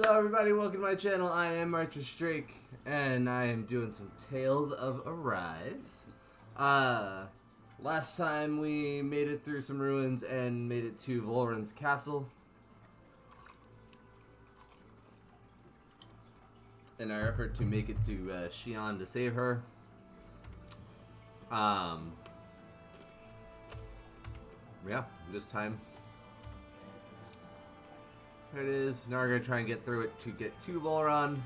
Hello everybody, welcome to my channel. I am Archer Strake, and I am doing some Tales of Arise. Last time we made it through some ruins and made it to Vol'rin's castle. In our effort to make it to Shionne to save her. Yeah, this time. There it is. Now we're gonna try and get through it to get to Vol'rin.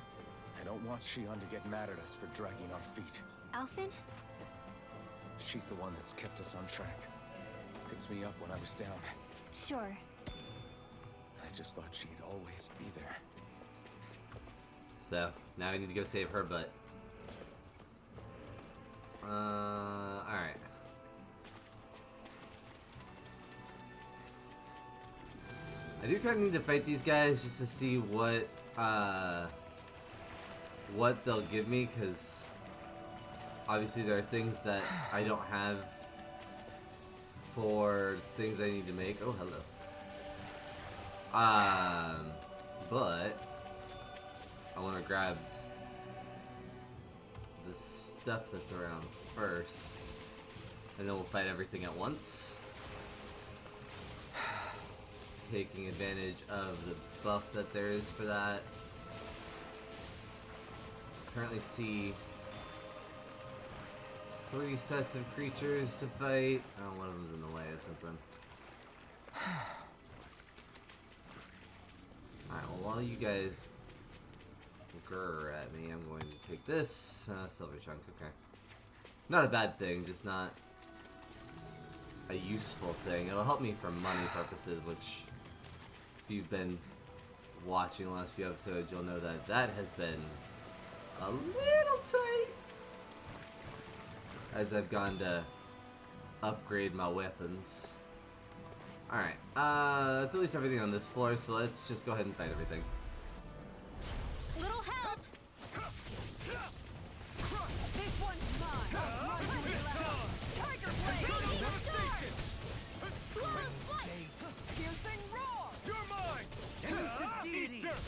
I don't want Shionne to get mad at us for dragging our feet. Alphen? She's the one that's kept us on track. Picked me up when I was down. Sure. I just thought she'd always be there. So, now we need to go save her butt. Alright. I do kind of need to fight these guys just to see what they'll give me, because obviously there are things that I don't have for things I need to make. Oh, hello. But I want to grab the stuff that's around first, and then we'll fight everything at once. Taking advantage of the buff that there is for that. Currently see 3 sets of creatures to fight. Oh, one of them's in the way of something. Alright, well, while you guys grr at me, I'm going to take this silver chunk. Okay. Not a bad thing, just not a useful thing. It'll help me for money purposes, which, if you've been watching the last few episodes, you'll know that that has been a little tight as I've gone to upgrade my weapons. Alright, that's at least everything on this floor, so let's just go ahead and fight everything. Little help! This one's mine! Tiger blade! Piercing roar! You're mine! Elusive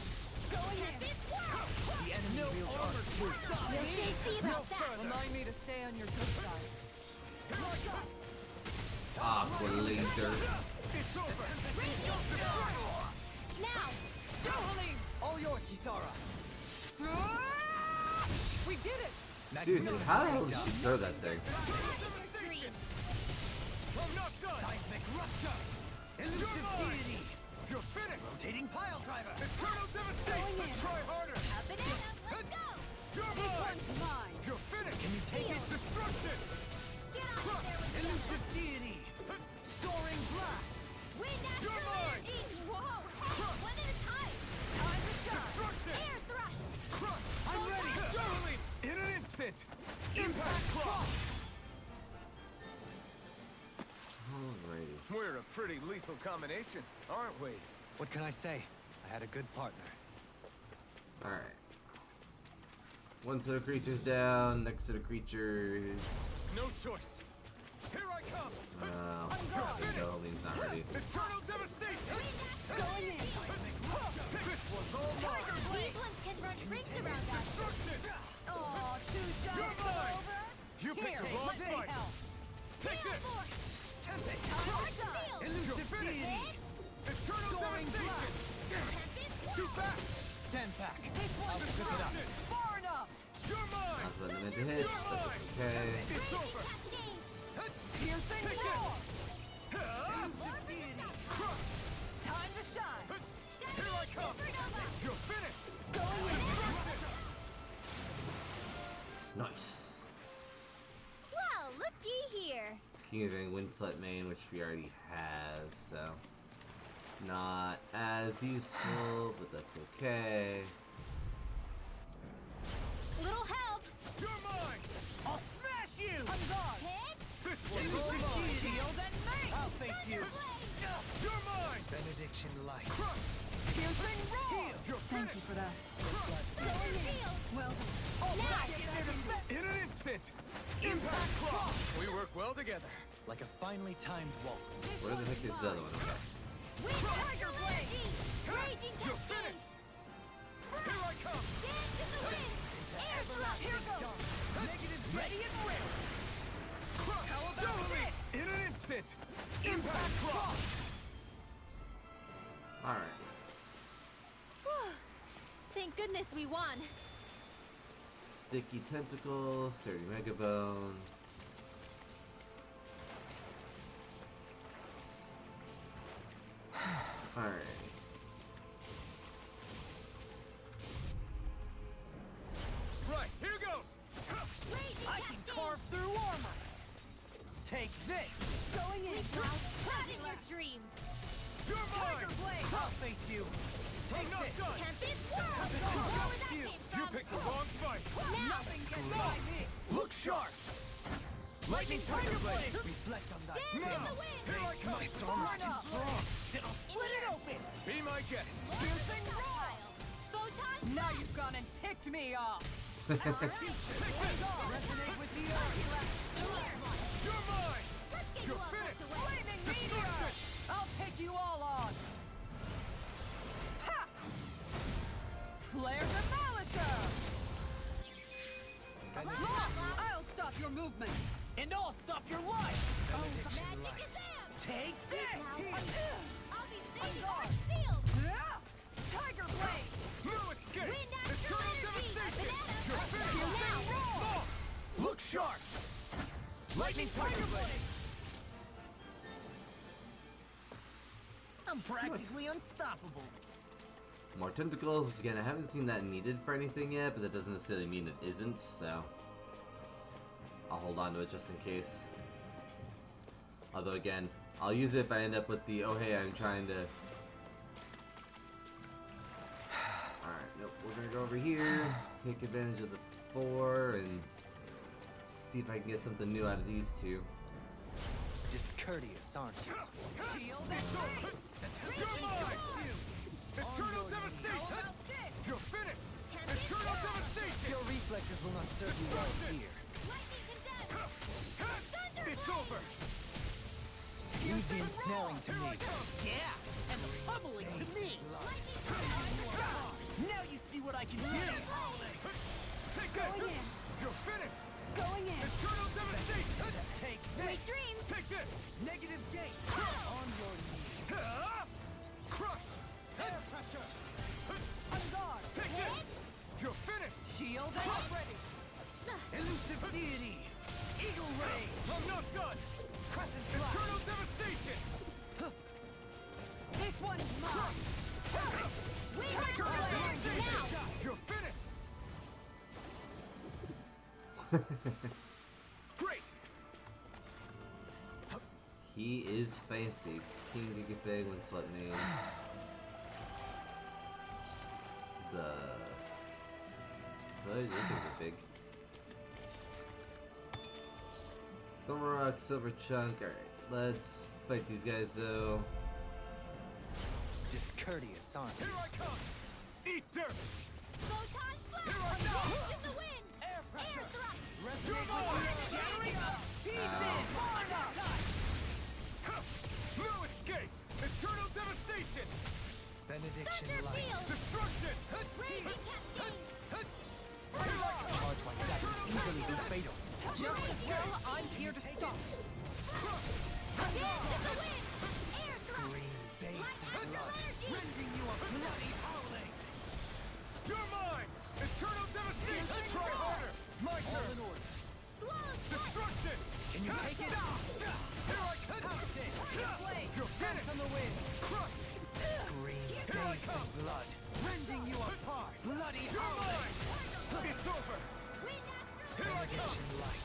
going in! The enemy wields armor too. See about that! Remind me to stay on your good side. Aqua laser. It's over! Now! Helene! All yours, Kisara! We did it! Seriously, how the hell did she throw that thing? I'm not done! Seismic rupture! Elusive deity! You're finished! Rotating pile driver! Eternal devastation! Let's try harder! Up and in! Let's go! You're This mine! one's mine! You're finished! Can you take it? Destruction! Get out of there with Elusive deity! Soaring blast! Wind You're after mine! wind! Whoa! Hey! One at a time! Time to shine! Destruction! Air thrust! Crush! I'm ready! Totally! In an instant! Impact cross! Alrighty. We're a pretty lethal combination, aren't we? What can I say? I had a good partner. Alright. One set of creatures down, next set of creatures. No choice. Here I come! Helene's not ready. Eternal devastation! Going in! This one's all mine! These ones can run rings around us! Destruction! Aw, too shy You're to mine! over! You picked the wrong let me fight! help! Take this! Tempest! Elusive deity! Eternal Soaring devastation! Damn it! Too fast! Stand back. This I'll one's pick it up. mine! Far enough! You're mine! Not what I meant to hit, but it's okay. It's over! Piercing Take roar! it! Crush! Time to shine! Here I come! You're finished! Going in! Destruction! Nice. Well, looky here! King of Windslet Main, which we already have, so not as useful, but that's okay. Little help! You're mine! I'll smash you! On guard! Hit! This one's all Elusive mine! deity! Shield and mace! I'll face you! You're mine! Benediction light. Crush! Piercing roar! You're Thank you finished! for that. Going in! Well done. In an instant! Impact cross! We work well together. Like a finely timed waltz. Where the heck is the other one? Okay. Wind Tiger blade! Raging You're cascade! finished! Alright. Thank goodness we won. Sticky tentacles, sturdy mega bone. Alright. Right, here goes! Raging I can Cascade! carve through armor. Take this. Going in. Not in your dreams! You're Tiger mine! blade. I'll face you. I'm Take not this. done! Tempest Swirl! Tempest Where Swirl. that You- came You from? picked the wrong fight! Nothing gets by me. Look sharp. Lightning tiger blade. Reflect on that. Dance in the wind! Here I come! Its armor's too strong. It'll In split it here. open. Be my guest! Piercing roll! Photon Now you've gone and ticked me off. Resonate with the earth. You're mine! Let's get You're you all finished. tucked away! Flaming meteor. I'll take you all on. Ha! Flare demolisher. I'll stop your movement. And I'll stop your life. Magic is them! Take this. I'll be saving guard. our field! Yeah. Tiger blade. No escape! Wind Eternal astral energy! devastation! Banana! You're finished! Now! Look sharp! Lightning tiger blade. I'm practically unstoppable. More tentacles, which again, I haven't seen that needed for anything yet, but that doesn't necessarily mean it isn't, so I'll hold on to it just in case. Although again, I'll use it if I end up with the, oh hey, I'm trying to... Alright, nope, we're gonna go over here, take advantage of the 4, and see if I can get something new out of these two. Discourteous, aren't you? Shield and blade. You're mine! Eternal devastation! You're finished! Eternal devastation! Your reflexes will not serve you well here. Lightning condensed! It's over! Easy ensnaring to Here me. I come! Yeah, and pummeling to me. Now you see what I can do. Take this! You're finished! Going in. Eternal devastation! Take Sweet this. dreams! Take this! Negative gate. On your knees. Crush! Air pressure. On guard. Take this! You're finished! Shield and ready. Elusive deity. Eagle ray. I'm not done! Crescent flash. Eternal devastation! This one's mine. Wind Eternal astral energy devastation! now! You're finished! Great! He is fancy. King Gigabang was what name. The... Oh, these things are big. Thermal Rock, Silver Chunk. Alright, let's fight these guys though. Discourteous, aren't you? Here I come! Eat dirt! Photon Here I flash! go! Blast in the wind! Air Air thrust! You're mine! No escape! Eternal devastation! Benediction Thunder light. field! Destruction! Raging cascade! Charge like that can easily be fatal. Just as well, I'm here to stop. Dance in the wind! Air thrust! Green base Lightning blood. astral energy! Rending you a bloody howling. You're mine! Eternal devastation! Try harder! My All turn! in order. Swallow sweat! Destruction! Can you take it? Here I come! Blade. You're finished! On the wind. Crush! Green Here I base come. blood. Rending you apart. Bloody You're howling. mine! It's over! Wind astral Here I come! Benediction light.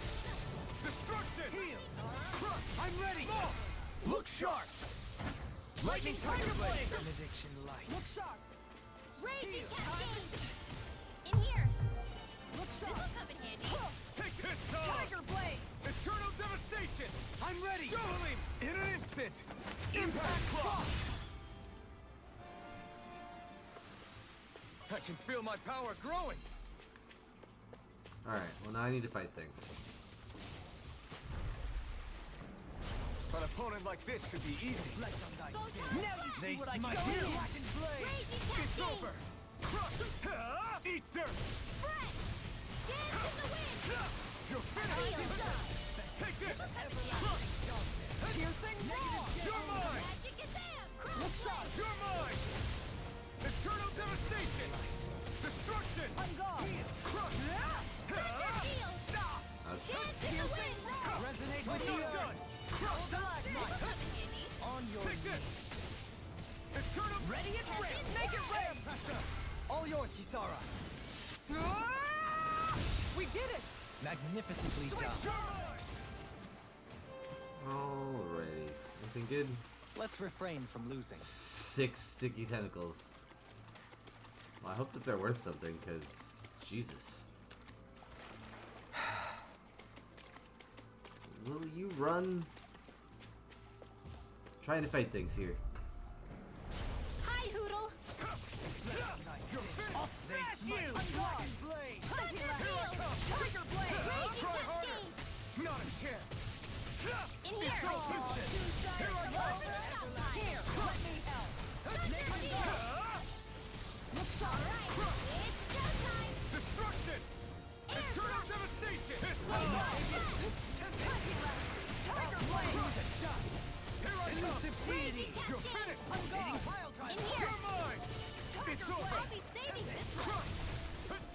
Destruction! Heal. Crush! I'm ready. More! Look sharp. Lightning tiger blade. Benediction light. Look sharp. Raging cascade! In here! Look This'll sharp. come in handy! Take this, Tom! Tiger blade. Eternal devastation! I'm ready. Duel him in an instant! Impact Claw! I can feel my power growing! Alright, well now I need to fight things. An opponent like this should be easy. Reflect on thy Photon sin. Now you flash! see what I my can do. heel. Black and blade. Raging It's cascade! over! Crush! Eat dirt! Spread! Dance in the wind! You're Feel finished! some! Take this! Piercing roar. You're mine! Magic is them! Look sharp. You're mine! On your Take this! It's turn up! ready and ready. Make it rain! Pressure! All yours, Kisara. We did it! Magnificently Switch done. turbine! Alrighty. Anything good? Let's refrain from losing. 6 sticky tentacles. Well, I hope that they're worth something, because Jesus. Will you run? Trying to fight things here. Hi, Hoodle. You're finished! Off they Smash smite. you! Dragon blade! Thunder Field. Tiger blade! Raging Try harder! Cascade. Not a chance! In here. It's all Vincent! Here I go! Here, let me help. Thunder Field. Look sharp. All right, it's showtime. Destruction! It's turn up devastation! It's Tiger blade! Here I come! Elusive deity. Raging You're Cascade. finished! I'm gone. Pile driver. In here. You're mine! It's over! I'll be saving this one.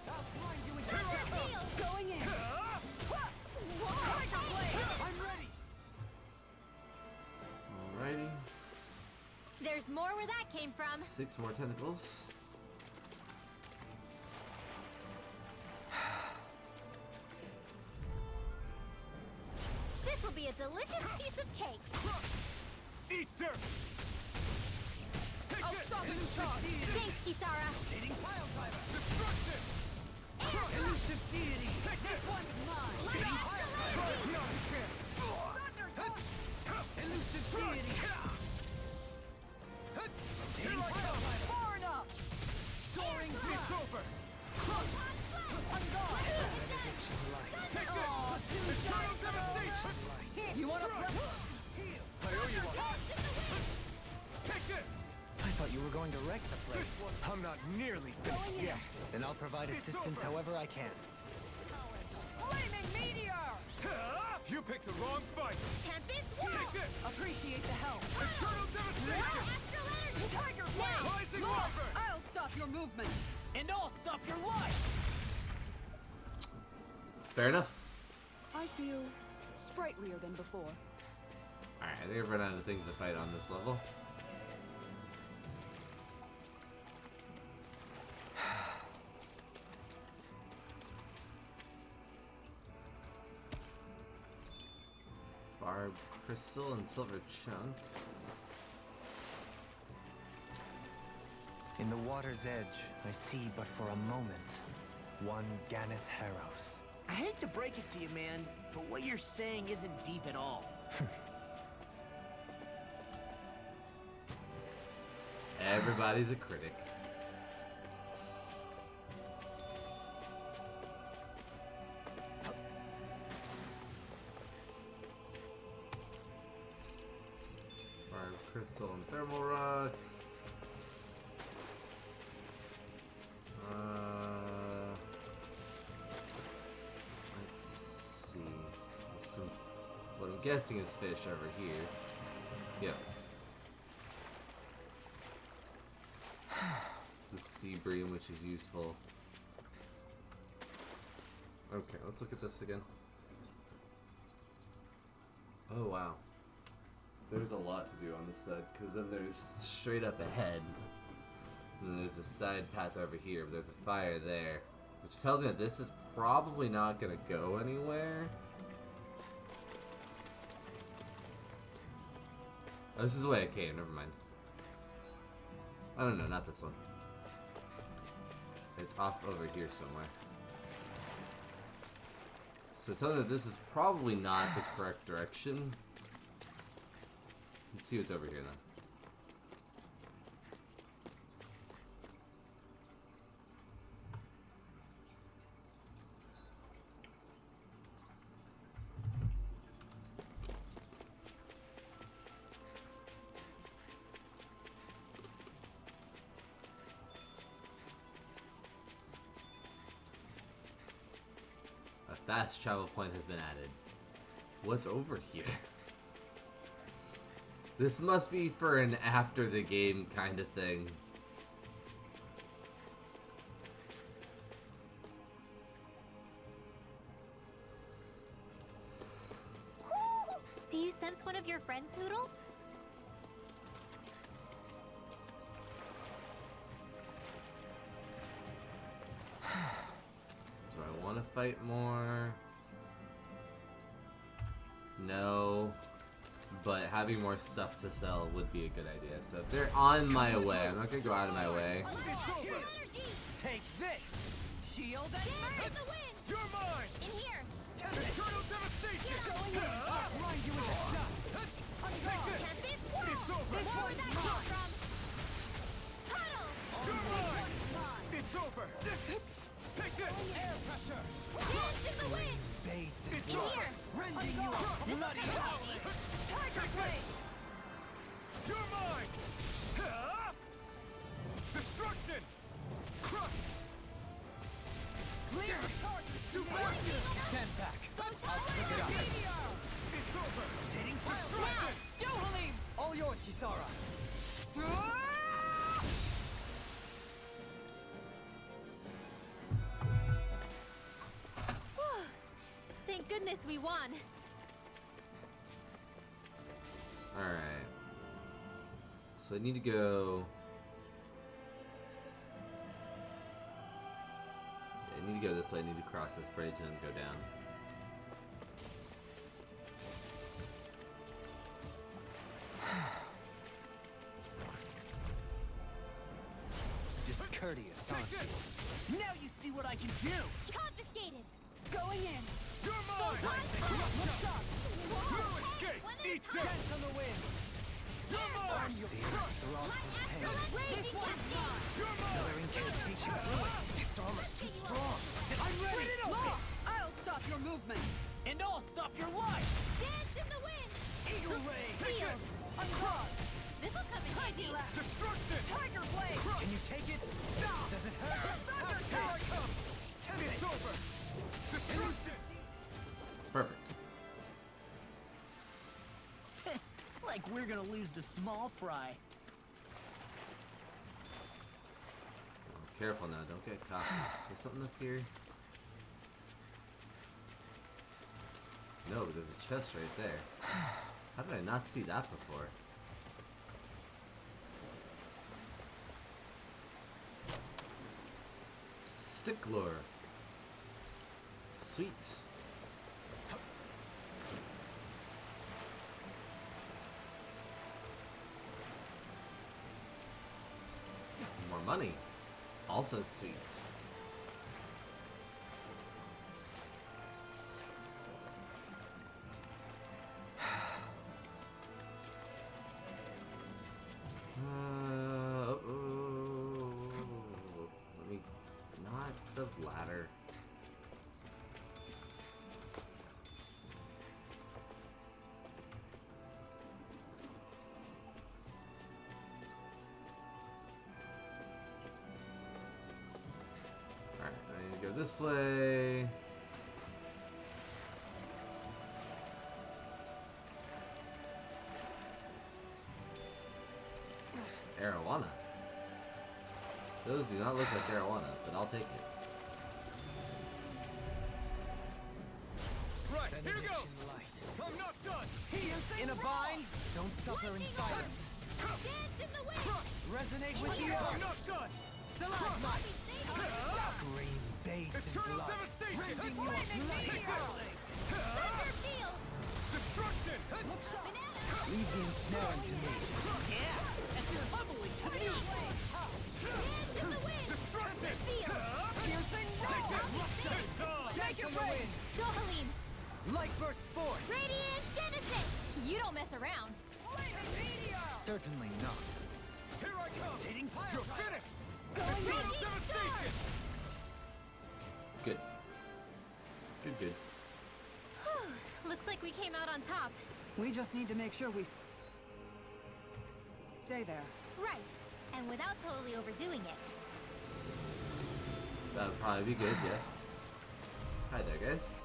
I'll blind you with Thunder Field. Going in. Tiger blade! I'm ready. Alrighty. There's more where that came from. 6 more tentacles. This will be a delicious piece of cake. Eat dirt! Take I'll this! stop his charge! Thanks, Kisara. Rotating pile driver. Destruction! Elusive deity. Take this! One's mine! Try not a chance! Thunder touch! Elusive deity. Here I come! Far enough! Soaring It's over! I'm gone! Take this! Aw, It's turn up devastation! You wanna play? I owe you one! Take this! I thought you were going to wreck the place. I'm not nearly finished yet! Then I'll provide It's assistance over. however I can. Flaming meteor! You picked the wrong fight! Tempest Take Wall. this! Appreciate the help. It's turn up devastation! Astral energy. Tiger blade! Rising Look, Whopper! I'll stop your movement. And I'll stop your life. Fair enough. I feel sprightlier than before. Alright, I think I've run out of things to fight on this level. Barb crystal and silver chunk. In the water's edge, I see but for a moment one Ganeth Haros. I hate to break it to you, man, but what you're saying isn't deep at all. Everybody's a critic. Barb crystal and thermal rock. Let's see. There's some, what I'm guessing is fish over here. Yep. The sea bream, which is useful. Okay, let's look at this again. Oh wow. There's a lot to do on this side, because then there's straight up ahead. And then there's a side path over here, but there's a fire there. Which tells me that this is probably not going to go anywhere. Oh, this is the way I came, never mind. Oh no, not this one. It's off over here somewhere. So it tells me that this is probably not the correct direction. Let's see what's over here then. A fast travel point has been added. What's over here? This must be for an after the game kind of thing. Do you sense one of your friends, Hoodle? Do I want to fight more? No. But having more stuff to sell would be a good idea. So if they're on my way, I'm not gonna go out of my way. Take this! Shield and Dance in the wind! You're mine! In here! Eternal devastation! Going in. I'll grind you with a shot! Take this! Can't be swallowed! It's over! Where This did one's that mine. come from? Puddle! You're mine! It's over! Take this! Air pressure! Dance in the wind! Bathed in It's In over! here! Rending you up! Bloody hell! Tiger blade. You're mine! Destruction! Crush! Clear. Stupid! Stand back! I'll pick it up! It's over! Rotating destruction! Dohalim. All yours, Kisara! Whew. Thank goodness we won. Alright. So I need to go... Yeah, I need to go this way. I need to cross this bridge and then go down. discourteous, Take aren't you? this! Now you see what I can do! Confiscated! Going in. You're mine! Look sharp. No escape! When there's Eat time. dance on the wind! You're mine! The earth throbs My with pain. excellent raging This one's cascade! mine. You're Another mine! incantation fluid. It's almost too strong. I'm ready! Law, I'll stop your movement. And I'll stop your life! Dance in the wind! Eagle Ray! Take Seal! it! Unclog. This'll come in handy! Destruction! Tiger blade. Can you take it? Does it hurt? Here I come! It's over! Destruction! Perfect. Like we're gonna lose to small fry. Careful now, don't get caught. There's something up here. No, but there's a chest right there. How did I not see that before? Stick lure. Sweet. More money. Also sweet. Let me not the ladder. Alright, I need to go this way. Arowana. Those do not look like arowana, but I'll take it. Right, here Benediction goes! light. I'm not done! In a bind, don't suffer in silence. Dance in the wind! Resonate with the I'm earth. not done! Stalagmite. Scream bathed in Eternal blood. devastation! Rending you up bloody. Take this! Thunder field! Destruction! Banana! Leave the ensnaring to me. Yeah! And you're bubbling to me! Dance in the wind! Destruction! Field! Piercing Take roar. this! It's on! Make it rain. Dohalim! Light burst forth. Radiant Genesis! You don't mess around. Certainly not. Here I come! You're finished! Going in. Eternal devastation! Good. Good, good. Whew. Looks like we came out on top. We just need to make sure we stay there. Right. And without totally overdoing it. That would probably be good, yes. Hi there, guys.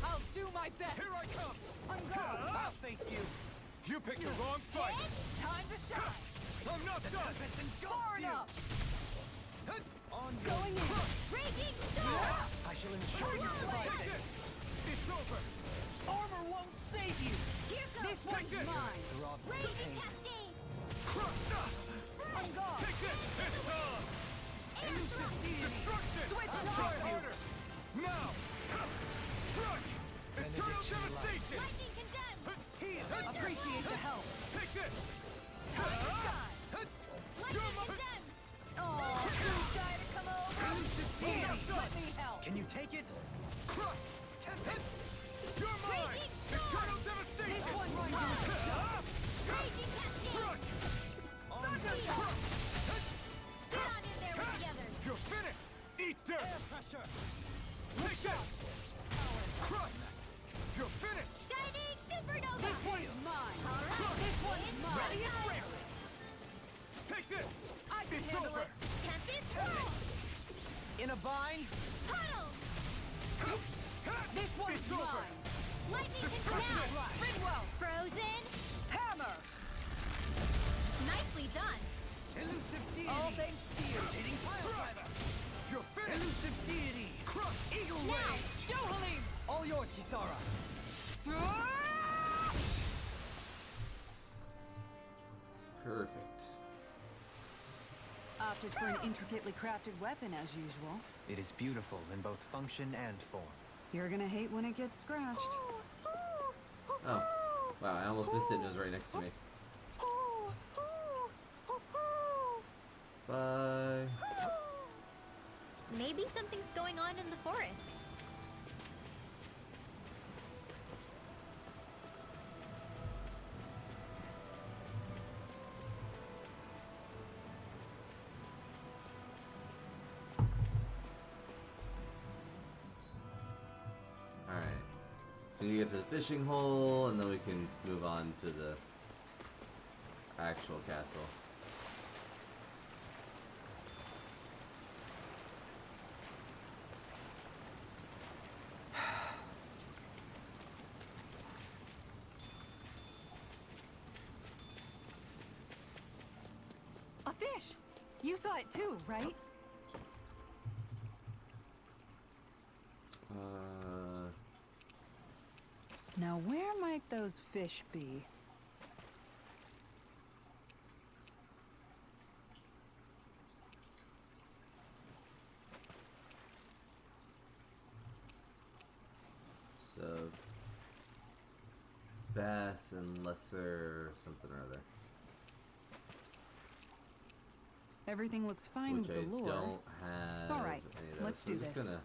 I'll do my best. Here I come! Unclog. I'll face you! You picked the wrong fight! Time to shine. I'm not done! Far enough. On Going in. Raging Storm! I shall ensure you survive Take this. this! It's over! Armor won't save you! Here goes. This one's it. mine. Throb Raging pain. cascade. On guard. Take this! It's on! Air thrust. Destruction! Switch Try charge. harder! Now! Strike! Eternal devastation! Lightning condemned. Appreciate the help. Take this! Lightning condemned. Oh, too shy to come over. Here, let me help. Can you take it? Crush! You're mine! Raging storm. Eternal This devastation! one's mine. Raging cascade. Strike! Thunder. Get on in there with the others. You're finished! Eat dirt! Air pressure! Take this! Crush! You're finished! Shining supernova. This one's mine. All right. This one's mine. Ready and raring! Take this! I can It's handle over! it. Tempest swirl. In a bind? Puddle. This one's It's over. mine. Lightning Destruction. condemned. Ridwell. Frozen. Hammer. Nicely done. Elusive deity! All thanks to you. Rotating pile driver! You're finished! Elusive deity! Crush! Eagle Now. wave! Dohalim. All yours, Kisara! Perfect. Opted for an intricately crafted weapon as usual. It is beautiful in both function and form. You're gonna hate when it gets scratched. Oh. Wow, I almost missed it and it was right next to me. Bye. Maybe something's going on in the forest. Alright. So you get to the fishing hole, and then we can move on to the actual castle. A fish! You saw it too, right? Now where might those fish be? So, bass and lesser something or other. Everything looks fine Which with I the lure. don't have. All right, any of those. let's So do I'm just this. gonna.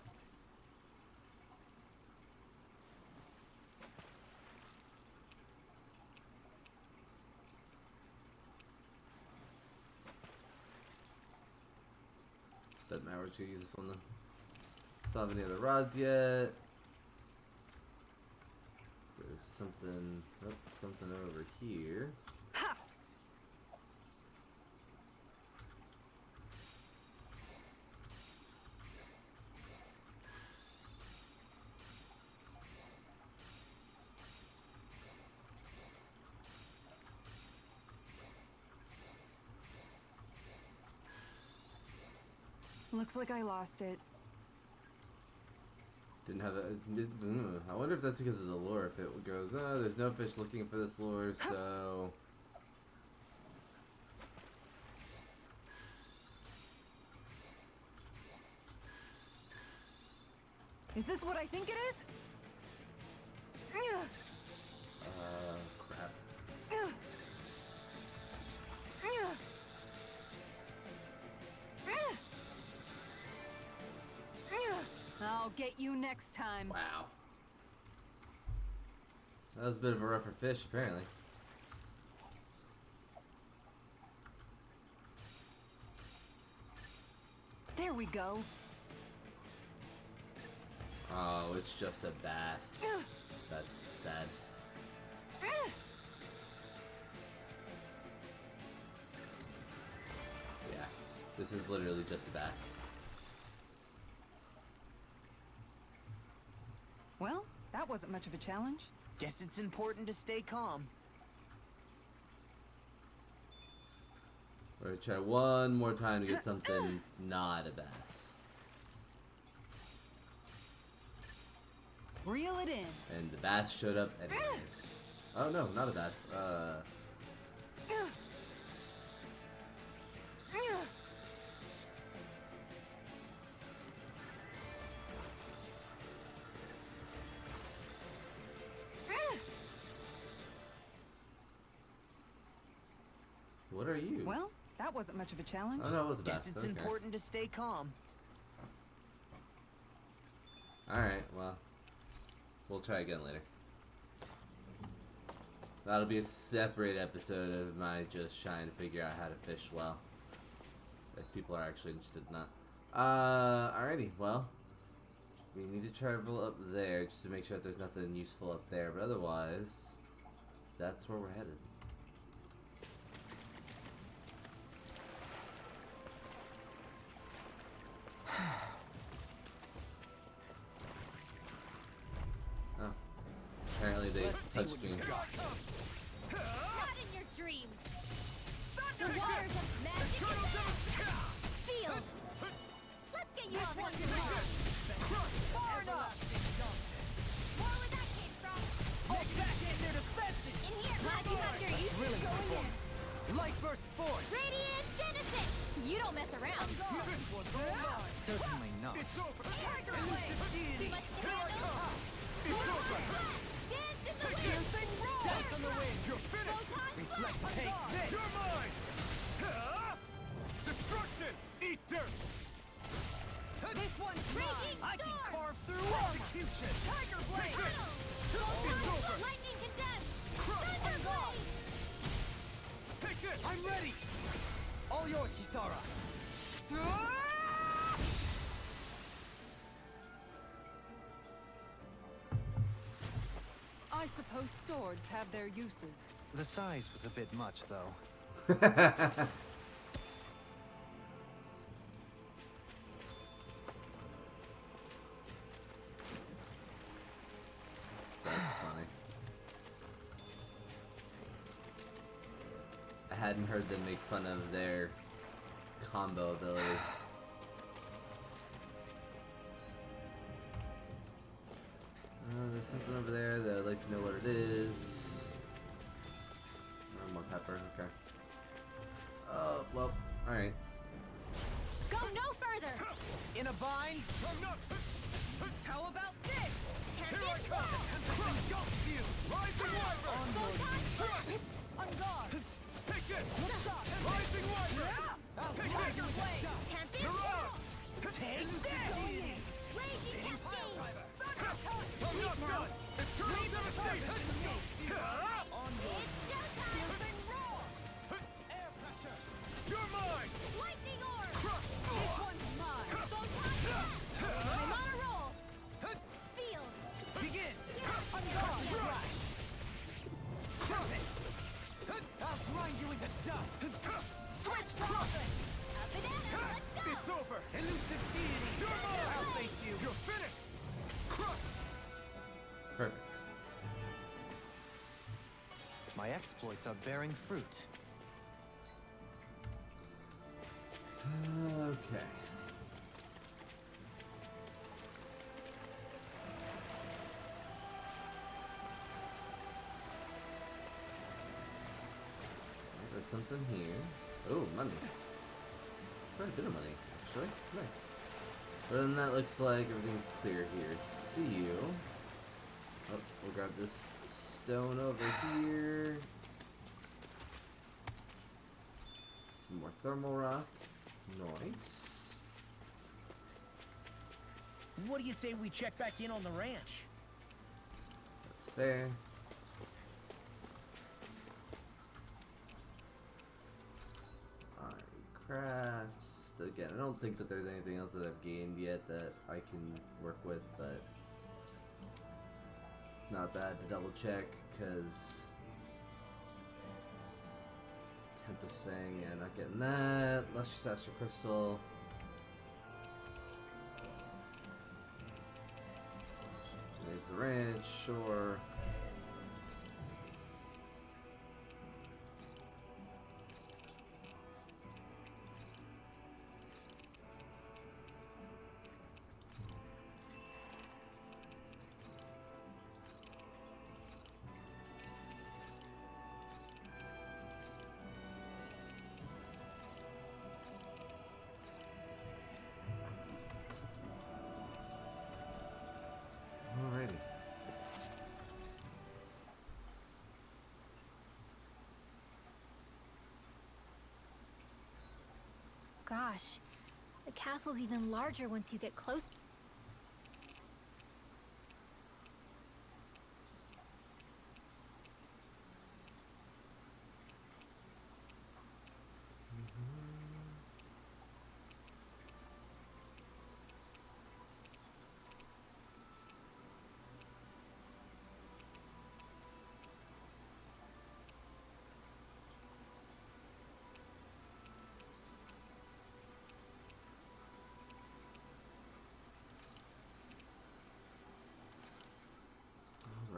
Doesn't matter what you use this on them. Still have any other rods yet? There's something. Oh, something over here. Ha! Looks like I lost it. Didn't have a. I wonder if that's because of the lure. If it goes, oh, there's no fish looking for this lure, so. Is this what I think it is? Ugh. Crap. Ugh. Ugh. Ugh. Ugh. I'll get you next time. Wow. That was a bit of a rougher fish, apparently. There we go. Oh, it's just a bass. Ugh. That's sad. Ugh. Yeah. This is literally just a bass. Well, that wasn't much of a challenge. Guess it's important to stay calm. We're gonna try one more time to get something not a bass. Reel it in. And the bass showed up anyways. Oh no, not a bass. What are you? Well, that wasn't much of a challenge. Oh no, it was a bass. Guess it's Okay. important to stay calm. Alright, well. We'll try again later. That'll be a separate episode of my just trying to figure out how to fish well. If people are actually interested in that. Alrighty, well. We need to travel up there just to make sure that there's nothing useful up there, but otherwise, that's where we're headed. Oh. Apparently they touched me. Not in your dreams. The waters of magic sealed. Let's get you on one tomorrow. Far enough. More where that came from. All back in their defenses. In here, glad you have your use Really going in. Light burst forth. Radiant Genesis. You don't mess around. This one's all mine. Certainly not. It's over. Tiger blade. Too much to Here I handle. come. It's over. Dance in the Take wind. this. Dance on the wind. You're finished. Photon Reflect. blast. Take this. You're mine. Destruction. Eat dirt. This one's Breaking mine. I can storm. carve through execution. Tiger blade. Take this. Photon It's over. lightning condensed. Crush. Thunder blade. Take this. I'm ready. All yours, Kisara. I suppose swords have their uses. The size was a bit much, though. That's funny. I hadn't heard them make fun of their combo ability. There's something over there that I'd like to know what it is. Oh, more pepper, okay. Oh, well, alright. Go no further. In a bind? How about this? Tempest Come. wall. Engulf you. Rising wyvern. Photon On guard. Take this. Rising wyvern. Take Tiger this. blade. Tempest You're wall. up. Take this! Raging cascade. I'm not done. Eternal devastation. It's showtime. Air pressure. You're mine. Lightning orb. This one's mine. Photon blast. I'm on a roll. Sealed. Begin. On guard. Right. I'll grind you into dust. Switch profit. A banana. Let's go. It's over. Elusive deity. You're mine. I'll face you. You're finished. Crush. Perfect. My exploits are bearing fruit. Okay. There's something here. Oh, money. Quite a bit of money, actually. Nice. But then that looks like everything's clear here. See you. Oh, we'll grab this stone over here. Some more thermal rock. Nice. What do you say we check back in on the ranch? That's fair. Alright, crafts. Again, I don't think that there's anything else that I've gained yet that I can work with, but not bad to double check, because Tempest Fang, yeah, not getting that. Lustrous Astral Crystal. There's the ranch, sure. gosh. The castle's even larger once you get close.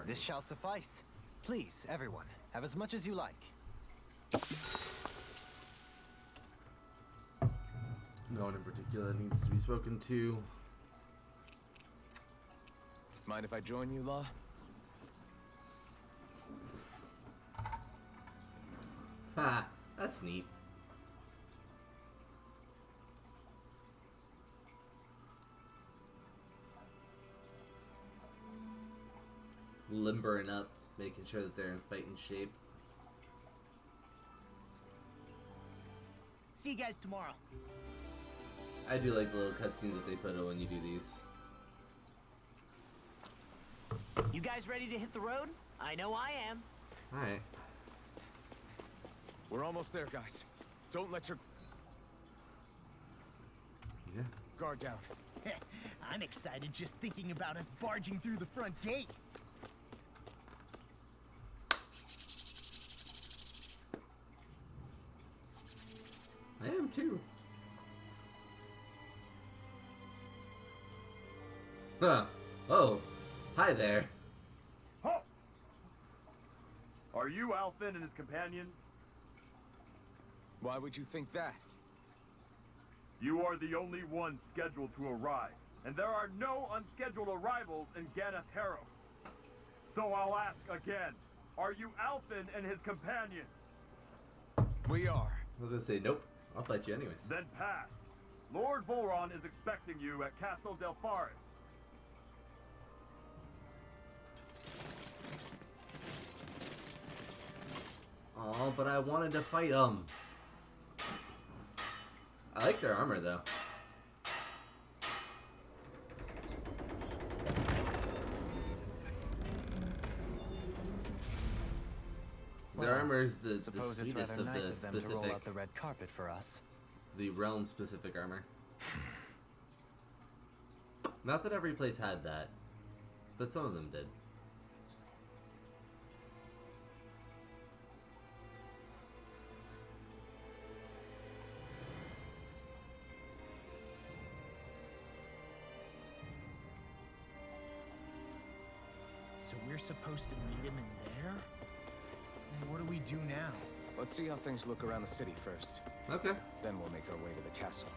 This shall suffice. Please, everyone, have as much as you like. No one in particular needs to be spoken to. Mind if I join you, Law? Ha! That's neat. Limbering up, making sure that they're in fighting shape. See you guys tomorrow. I do like the little cutscenes that they put in when you do these. You guys ready to hit the road? I know I am. Alright. We're almost there, guys. Don't let your Yeah. guard down. I'm excited just thinking about us barging through the front gate. I am too. Huh. Oh. Hi there. Halt! Are you Alfin and his companion? Why would you think that? You are the only one scheduled to arrive, and there are no unscheduled arrivals in Ganeth Harrow. So I'll ask again, are you Alfin and his companion? We are. I was gonna say, nope. I'll fight you anyways. Then pass. Lord Volron is expecting you at Castle Del Forest. Oh, but I wanted to fight them. I like their armor though. Their armor is the Suppose it's sweetest rather of nice the of them to roll specific, out the red carpet for us. the realm specific armor. Not that every place had that, but some of them did. So we're supposed to meet him in there? And what do we do now? Let's see how things look around the city first. Okay. Then we'll make our way to the castle.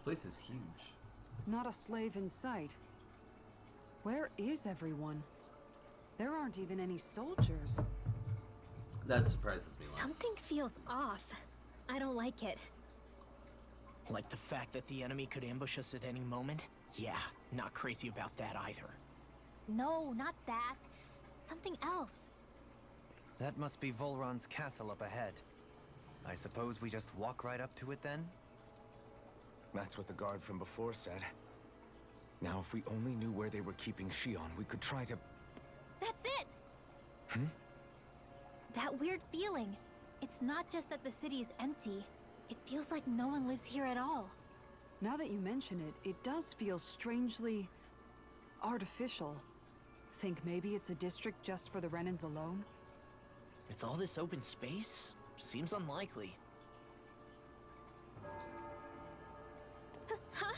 This place is huge. Not a slave in sight. Where is everyone? There aren't even any soldiers. That surprises me less. Something feels off. I don't like it. Like the fact that the enemy could ambush us at any moment? Yeah, not crazy about that either. No, not that. Something else. That must be Volron's castle up ahead. I suppose we just walk right up to it then? That's what the guard from before said. Now, if we only knew where they were keeping Shionne, we could try to... That's it! That weird feeling. It's not just that the city is empty. It feels like no one lives here at all. Now that you mention it, it does feel strangely artificial. Think maybe it's a district just for the Renans alone? With all this open space, seems unlikely. Huh?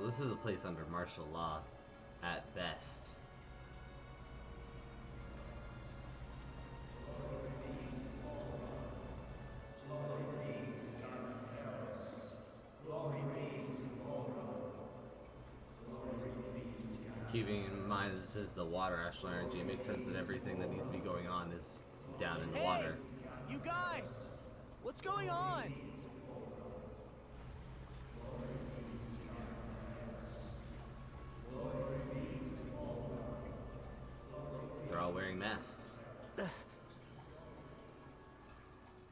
This is a place under martial law, at best. Keeping in mind this is the water astral energy, it makes sense that everything that needs to be going on is down in the water. You guys! What's going on? They're all wearing masks.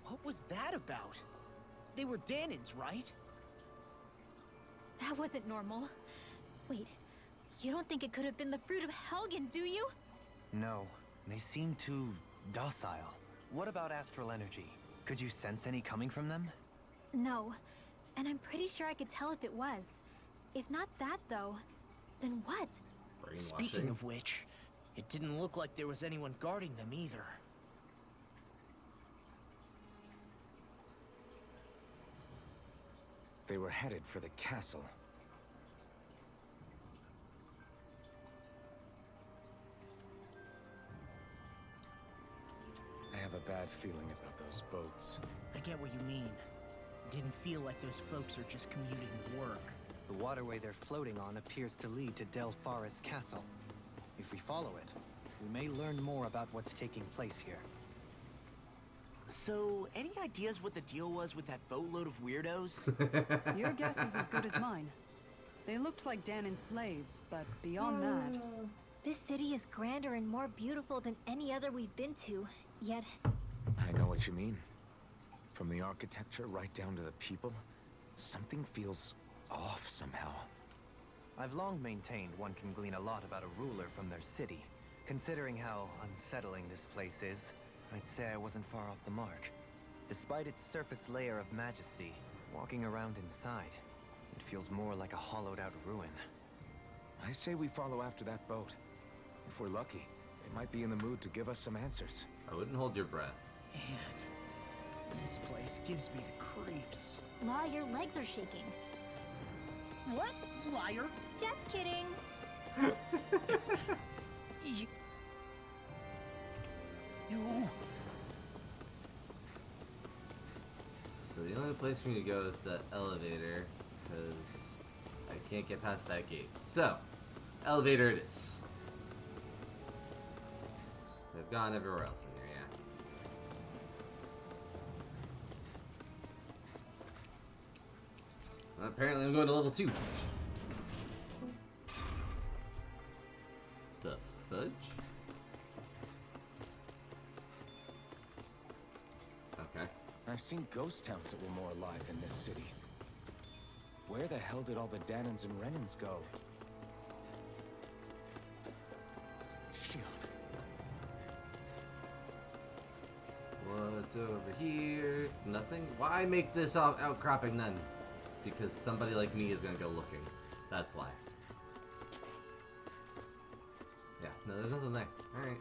What was that about? They were Danins, right? That wasn't normal. Wait, you don't think it could have been the fruit of Helgen, do you? No, they seem too docile. What about astral energy? Could you sense any coming from them? No, and I'm pretty sure I could tell if it was. If not that, though, then what? Brainwashing. Speaking of which, it didn't look like there was anyone guarding them either. They were headed for the castle. I have a bad feeling about those boats. I get what you mean. Didn't feel like those folks are just commuting to work. The waterway they're floating on appears to lead to Del Farris Castle. If we follow it, we may learn more about what's taking place here. So, any ideas what the deal was with that boatload of weirdos? Your guess is as good as mine. They looked like Danon slaves, but beyond that... This city is grander and more beautiful than any other we've been to, yet... I know what you mean. From the architecture right down to the people, something feels off somehow. I've long maintained one can glean a lot about a ruler from their city. Considering how unsettling this place is, I'd say I wasn't far off the mark. Despite its surface layer of majesty, walking around inside, it feels more like a hollowed-out ruin. I say we follow after that boat. If we're lucky, they might be in the mood to give us some answers. I wouldn't hold your breath. Man, this place gives me the creeps. Law, your legs are shaking. What? Liar? Just kidding. You... So the only place for me to go is that elevator, because I can't get past that gate. So, elevator it is. They've gone everywhere else in here, yeah. Well, apparently I'm going to level 2. The fudge? Okay. I've seen ghost towns that were more alive in this city. Where the hell did all the Danons and Renans go? Shionne. What's over here? Nothing? Why make this outcropping then? Because somebody like me is gonna go looking. That's why. Yeah, no, there's nothing there. Alright.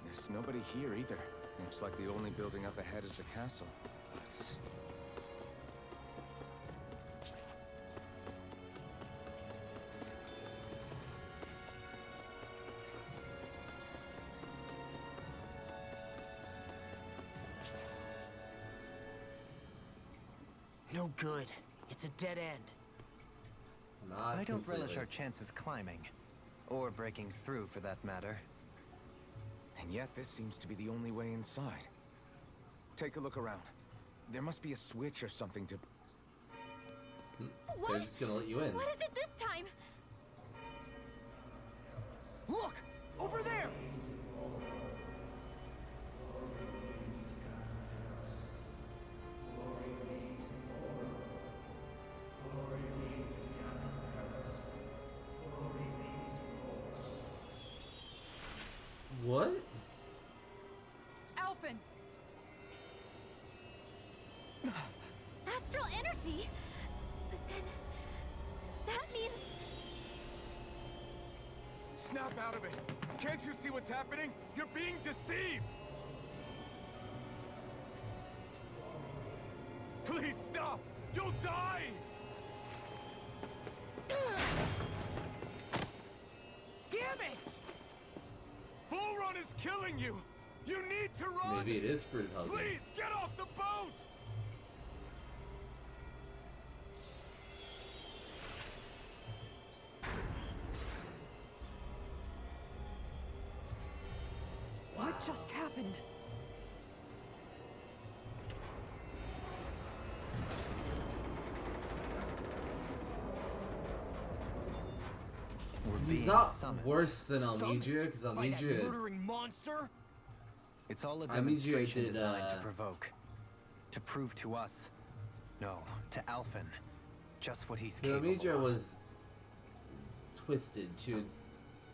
There's nobody here either. Looks like the only building up ahead is the castle. But... No good. It's a dead end. Not I don't relish completely. our chances climbing. Or breaking through, for that matter. And yet this seems to be the only way inside. Take a look around. There must be a switch or something to... What? They're just gonna let you in. What is it this time? Look! Over there! What? Alphen! Astral energy? But then... that means... Snap out of it! Can't you see what's happening? You're being deceived! Please stop! You'll die! Damn it! Bull Run is killing you! You need to run! Maybe it is fruit hugging. Please, get off the boat! What just happened? We're He's being not summoned. worse than Almidria, because By that Almidria... murdering monster? It's all a Almidria demonstration did, designed to provoke. To prove to us. No, to Alphen. Just what he's capable Almidria of. was twisted. She would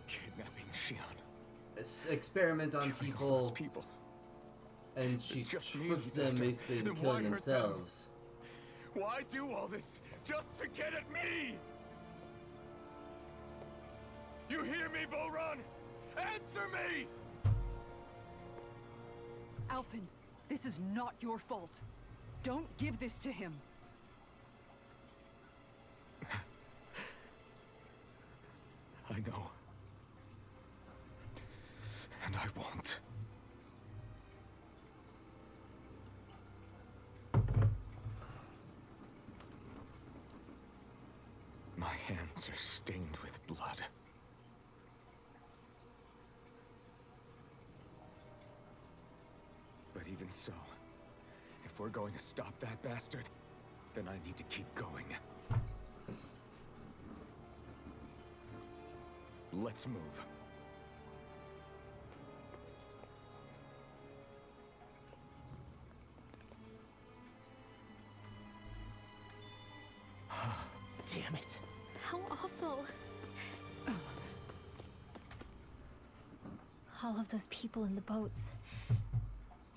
Kidnapping Shionne. experiment on Killing all those people, people. and she It's just me tricked he's them after. basically into Then killing why hurt them? themselves. Why do all this just to get at me? You hear me, Volron? Answer me! Alphen, this is not your fault. Don't give this to him. I know. And I won't. My hands are stained with blood. But even so, if we're going to stop that bastard, then I need to keep going. Let's move. Damn it. How awful. All of those people in the boats.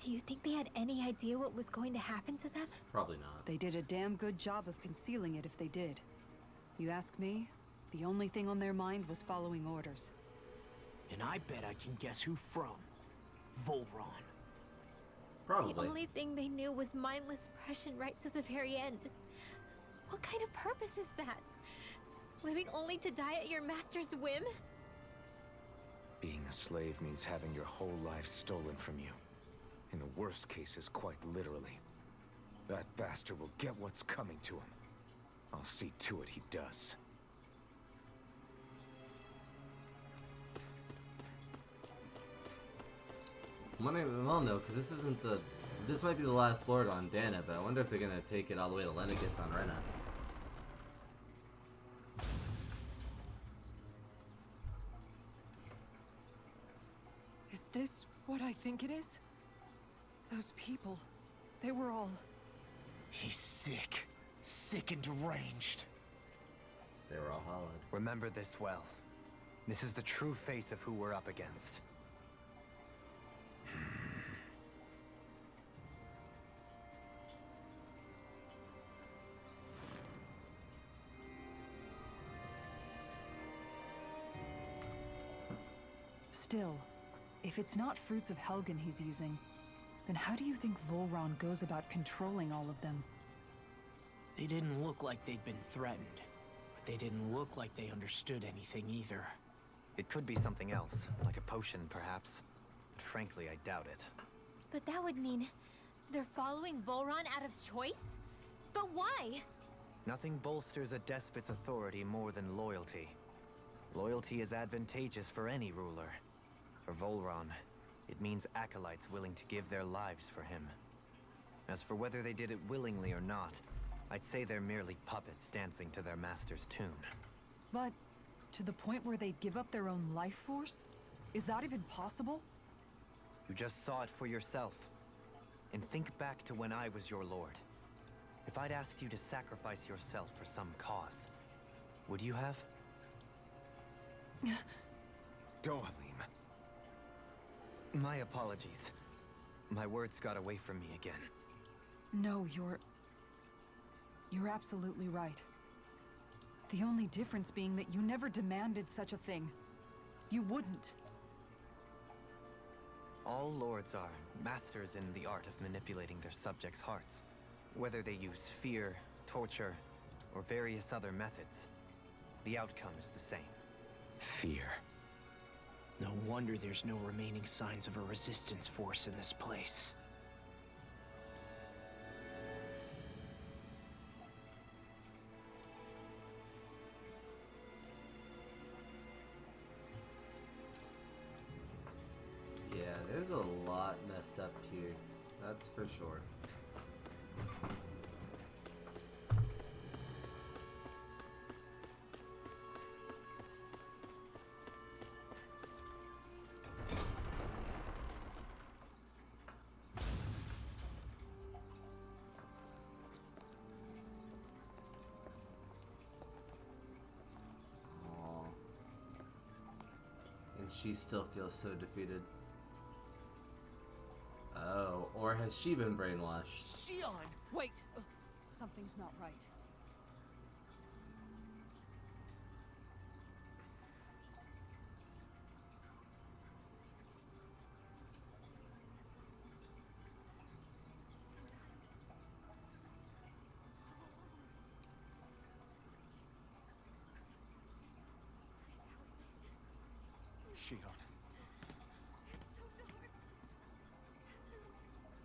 Do you think they had any idea what was going to happen to them? Probably not. They did a damn good job of concealing it if they did. You ask me, the only thing on their mind was following orders. And I bet I can guess who from. Volron. Probably. The only thing they knew was mindless oppression right to the very end. What kind of purpose is that? Living only to die at your master's whim? Being a slave means having your whole life stolen from you. In the worst cases, quite literally. That bastard will get what's coming to him. I'll see to it he does. I'm wondering, well, no, because this isn't the... This might be the last Lord on Dana, but I wonder if they're going to take it all the way to Lenegis on Rena. Is this what I think it is? Those people, they were all... He's sick. Sick and deranged. They were all hollowed. Remember this well. This is the true face of who we're up against. Still, if it's not fruits of Helgen he's using, then how do you think Volron goes about controlling all of them? They didn't look like they'd been threatened. But they didn't look like they understood anything either. It could be something else, like a potion perhaps. But frankly, I doubt it. But that would mean they're following Volron out of choice? But why? Nothing bolsters a despot's authority more than loyalty. Loyalty is advantageous for any ruler. For Volron, it means acolytes willing to give their lives for him. As for whether they did it willingly or not, I'd say they're merely puppets dancing to their master's tune. But to the point where they'd give up their own life force? Is that even possible? You just saw it for yourself. And think back to when I was your lord. If I'd asked you to sacrifice yourself for some cause, would you have? Dohalim. My apologies. My words got away from me again. No, you're absolutely right. The only difference being that you never demanded such a thing. You wouldn't. All lords are masters in the art of manipulating their subjects' hearts. Whether they use fear, torture, or various other methods, the outcome is the same. Fear. No wonder there's no remaining signs of a resistance force in this place. Yeah, there's a lot messed up here. That's for sure. Aw. And she still feels so defeated. Oh, or has she been brainwashed? Shionne! Wait! Something's not right. Shionne.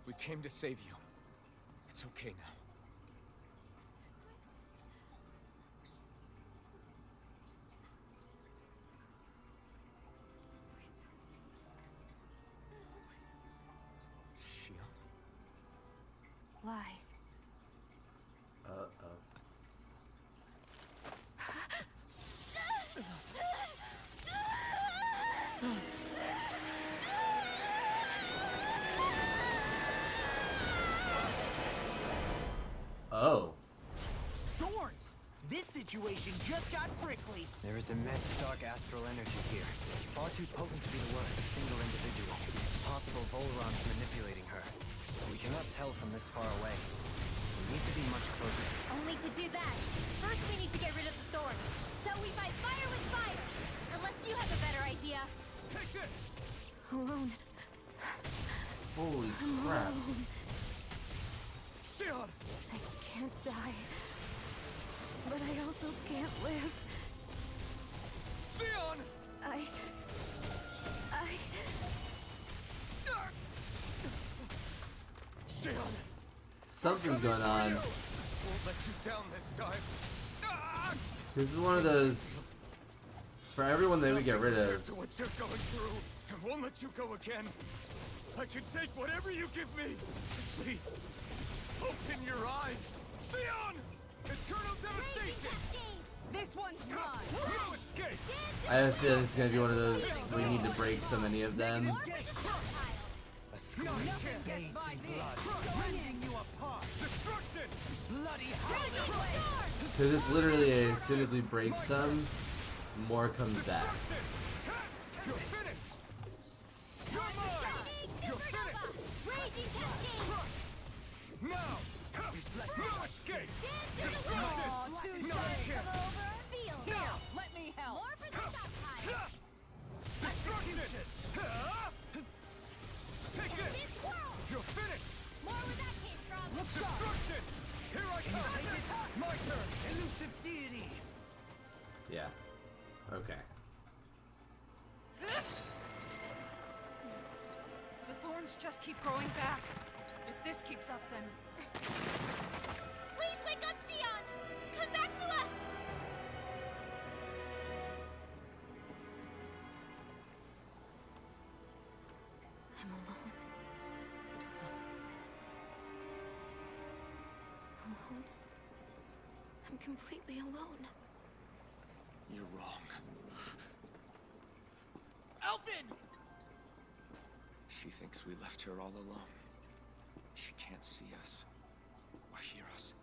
We came to save you. It's okay now. Shionne. Lies. Uh-oh. Oh. Thorns! This situation just got prickly. There is immense dark astral energy here. Far too potent to be the work of a single individual. It's possible Volron's manipulating her. We cannot tell from this far away. We need to be much closer. Only to do that, first we need to get rid of the thorns. So we fight fire with fire. Unless you have a better idea. Take this! Alone. Holy crap. Shionne! I can't die. But I also can't live. Shionne! I... Shionne! Something's going on. Won't let you down this time. Ah! This is one of those... For everyone that we get rid Compared of. to what you're going through, and won't let you go again. I can take whatever you give me. So please, open your eyes. Shionne! Eternal devastation! This one's mine! No escape! I have a feeling it's gonna be one of those, we need to break so many of them. A scream Nothing gets by me! Rending you apart! Destruction! Bloody hell! Because it's literally as soon as we break some, more comes back. You're finished! You're mine! You're finished! Raging cascade! Now! No escape! Aw, too No shy. chance! Feel. Here, let me help. More for the stockpile. Destruction! Take this! This world. You're finished! More where that came from. Destruction! Here I come! My turn! Elusive deity! Yeah. Okay. The thorns just keep growing back. If this keeps up, then... Please wake up, Shionne! Come back to us! I'm alone. Alone? I'm completely alone. You're wrong. Elfin! She thinks we left her all alone. She can't see us or hear us.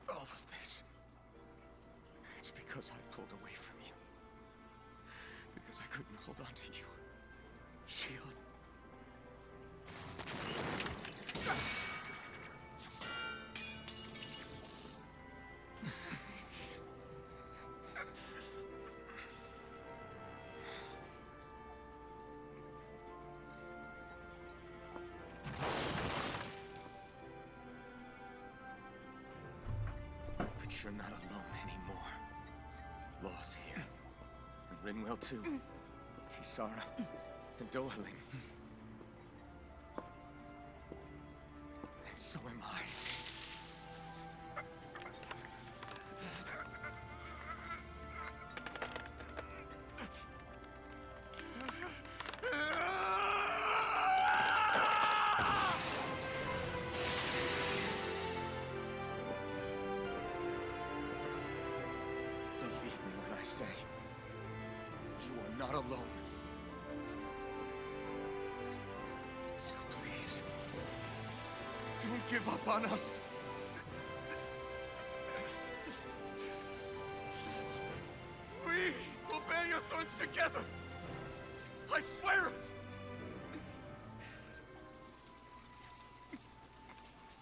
All of this. It's because I pulled away from you. Because I couldn't hold on to you. Shionne. But you're not alone anymore. Law's here. And Rinwell too. Kisara and Dohalim. And so am I. Believe me when I say, you are not alone. So please, don't give up on us. We will bear your thorns together. I swear it.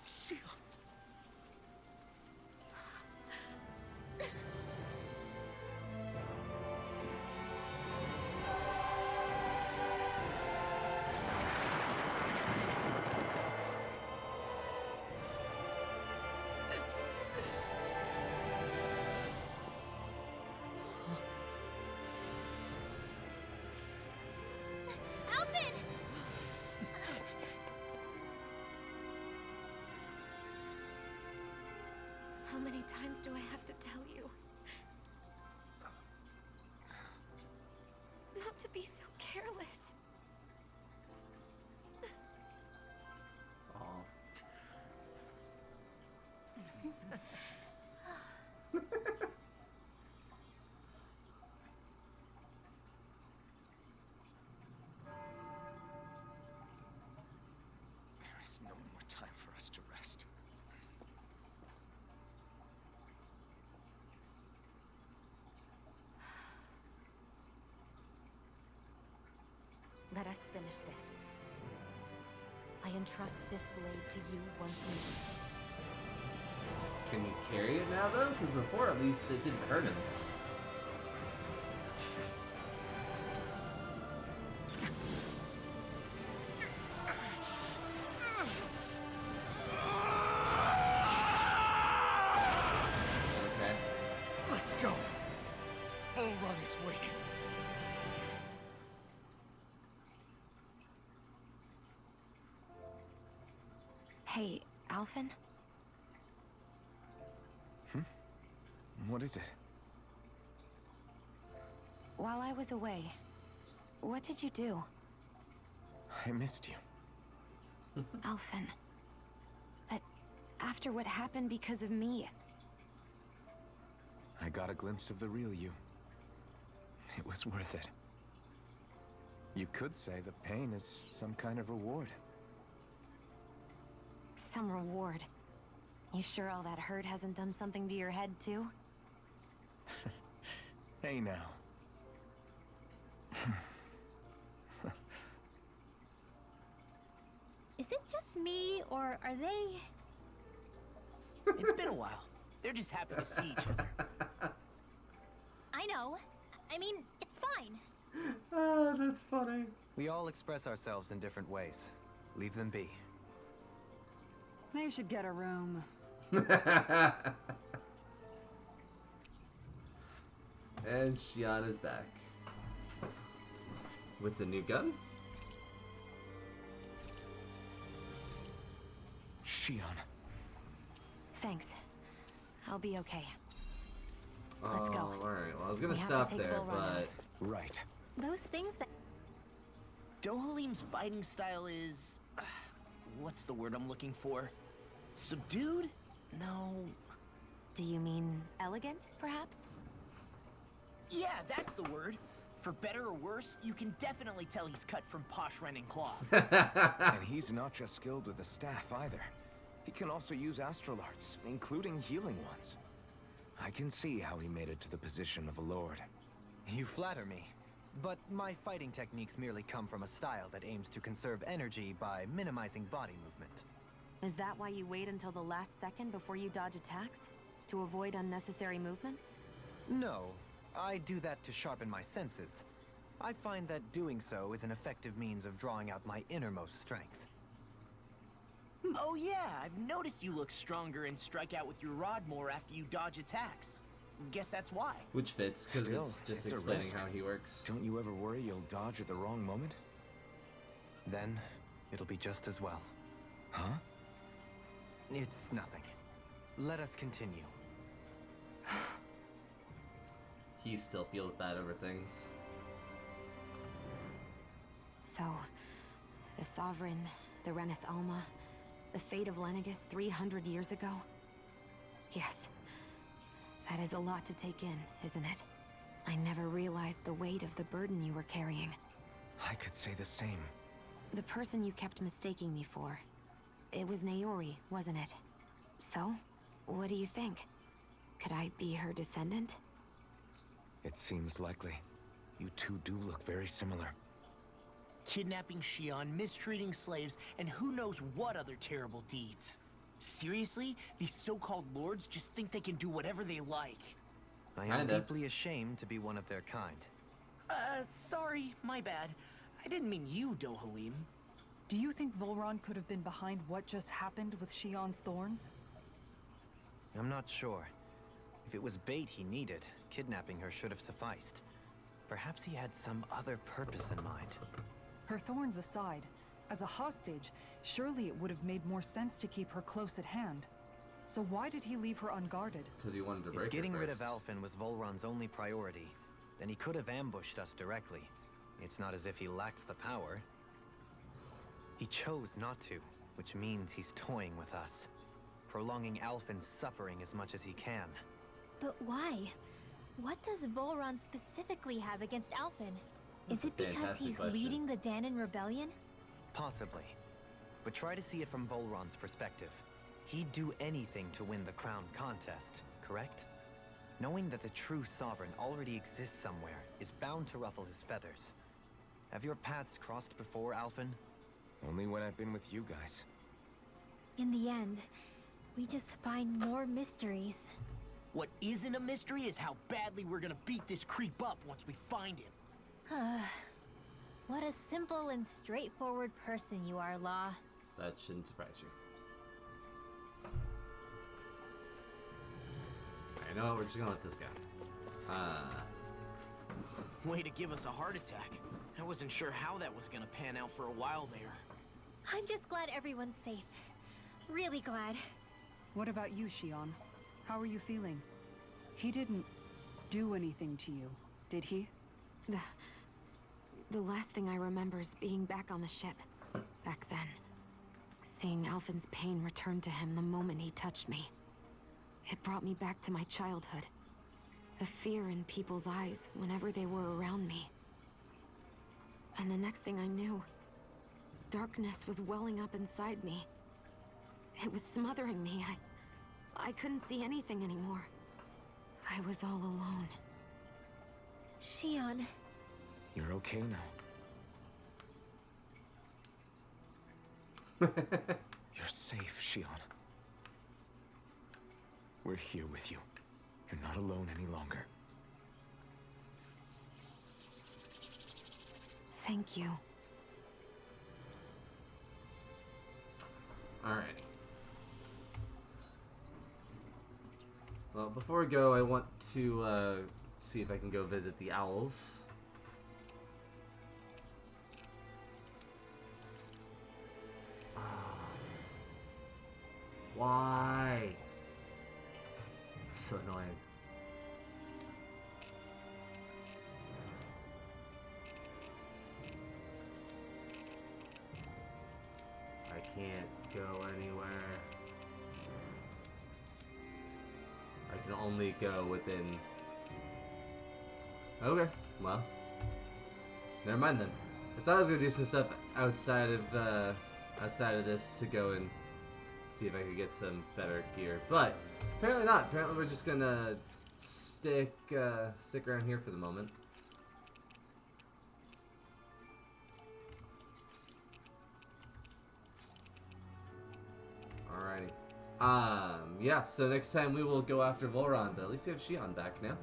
Shionne. Alvin! How many times do I have to tell you? Not to be so careless. Aw. There is no more time for us to rest. Let us finish this. I entrust this blade to you once more. Can you carry it now, though? Because before, at least, it didn't hurt him. Okay. Let's go. Full run is waiting. Hey, Alphen? What is it? While I was away, what did you do? I missed you. Alphen. But after what happened because of me, I got a glimpse of the real you. It was worth it. You could say the pain is some kind of reward. some reward. You sure all that hurt hasn't done something to your head, too? Hey now. Is it just me, or are they... It's been a while. They're just happy to see each other. I know. I mean, it's fine. Ah, that's funny. We all express ourselves in different ways. Leave them be. They should get a room. And Shionne is back. With the new gun? Shionne. Thanks. I'll be okay. Let's go. Alright, well I was gonna We have to stop take there, full run but... out. Right. Those things that... Dohalim's fighting style is... what's the word I'm looking for? Subdued? No... Do you mean elegant, perhaps? Yeah, that's the word. For better or worse, you can definitely tell he's cut from posh Renin cloth. And he's not just skilled with the staff either. He can also use astral arts, including healing ones. I can see how he made it to the position of a lord. You flatter me. But my fighting techniques merely come from a style that aims to conserve energy by minimizing body movement. Is that why you wait until the last second before you dodge attacks? To avoid unnecessary movements? No, I do that to sharpen my senses. I find that doing so is an effective means of drawing out my innermost strength. Oh yeah, I've noticed you look stronger and strike out with your rod more after you dodge attacks. guess that's why. Which fits, because Still, it's just it's a explaining risk. how he works. Don't you ever worry you'll dodge at the wrong moment? Then, it'll be just as well. Huh? It's nothing. Let us continue. He still feels bad over things. So, the Sovereign, the Renis Alma, the fate of Lenegis 300 years ago? Yes. That is a lot to take in, isn't it? I never realized the weight of the burden you were carrying. I could say the same. The person you kept mistaking me for. It was Naori, wasn't it? So, what do you think? Could I be her descendant? It seems likely. You two do look very similar. Kidnapping Shionne, mistreating slaves, and who knows what other terrible deeds. Seriously? These so-called lords just think they can do whatever they like. I am Kinda. deeply ashamed to be one of their kind. Sorry, my bad. I didn't mean you, Dohalim. Do you think Volron could have been behind what just happened with Shionne's thorns? I'm not sure. If it was bait he needed, kidnapping her should have sufficed. Perhaps he had some other purpose in mind. Her thorns aside, as a hostage, surely it would have made more sense to keep her close at hand. So why did he leave her unguarded? Because he wanted to break If her getting rid of first. Alphen was Volron's only priority, then he could have ambushed us directly. It's not as if he lacks the power. He chose not to, which means he's toying with us, prolonging Alphen's suffering as much as he can. But why? What does Volron specifically have against Alphen? Is That's a it because fantastic he's question. leading the Danon rebellion? Possibly. But try to see it from Volron's perspective. He'd do anything to win the crown contest, correct? Knowing that the true sovereign already exists somewhere is bound to ruffle his feathers. Have your paths crossed before, Alphen? Only when I've been with you guys. In the end, we just find more mysteries. What isn't a mystery is how badly we're gonna beat this creep up once we find him. What a simple and straightforward person you are, Law. That shouldn't surprise you. I know what, we're just gonna let this go. Way to give us a heart attack. I wasn't sure how that was gonna pan out for a while there. I'm just glad everyone's safe. Really glad. What about you, Shionne? How are you feeling? He didn't do anything to you, did he? The last thing I remember is being back on the ship. Back then. Seeing Alphen's pain return to him the moment he touched me. It brought me back to my childhood. The fear in people's eyes whenever they were around me. And the next thing I knew, darkness was welling up inside me. It was smothering me. I couldn't see anything anymore. I was all alone. Shionne, You're okay now. You're safe, Shionne. We're here with you. You're not alone any longer. Thank you. Alright. Well, before we go, I want to see if I can go visit the owls. Why? It's so annoying. I can't go anywhere. I can only go within... Okay, well. Never mind then. I thought I was gonna do some stuff outside of this to go and see if I could get some better gear. But apparently not. Apparently we're just gonna stick around here for the moment. Alrighty. Yeah, so next time we will go after Volron, but at least we have Shionne back now.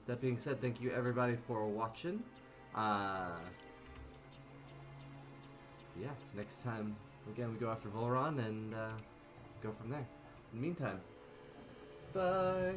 That being said, thank you everybody for watching. Yeah, next time, again, we go after Volron and go from there. In the meantime, bye.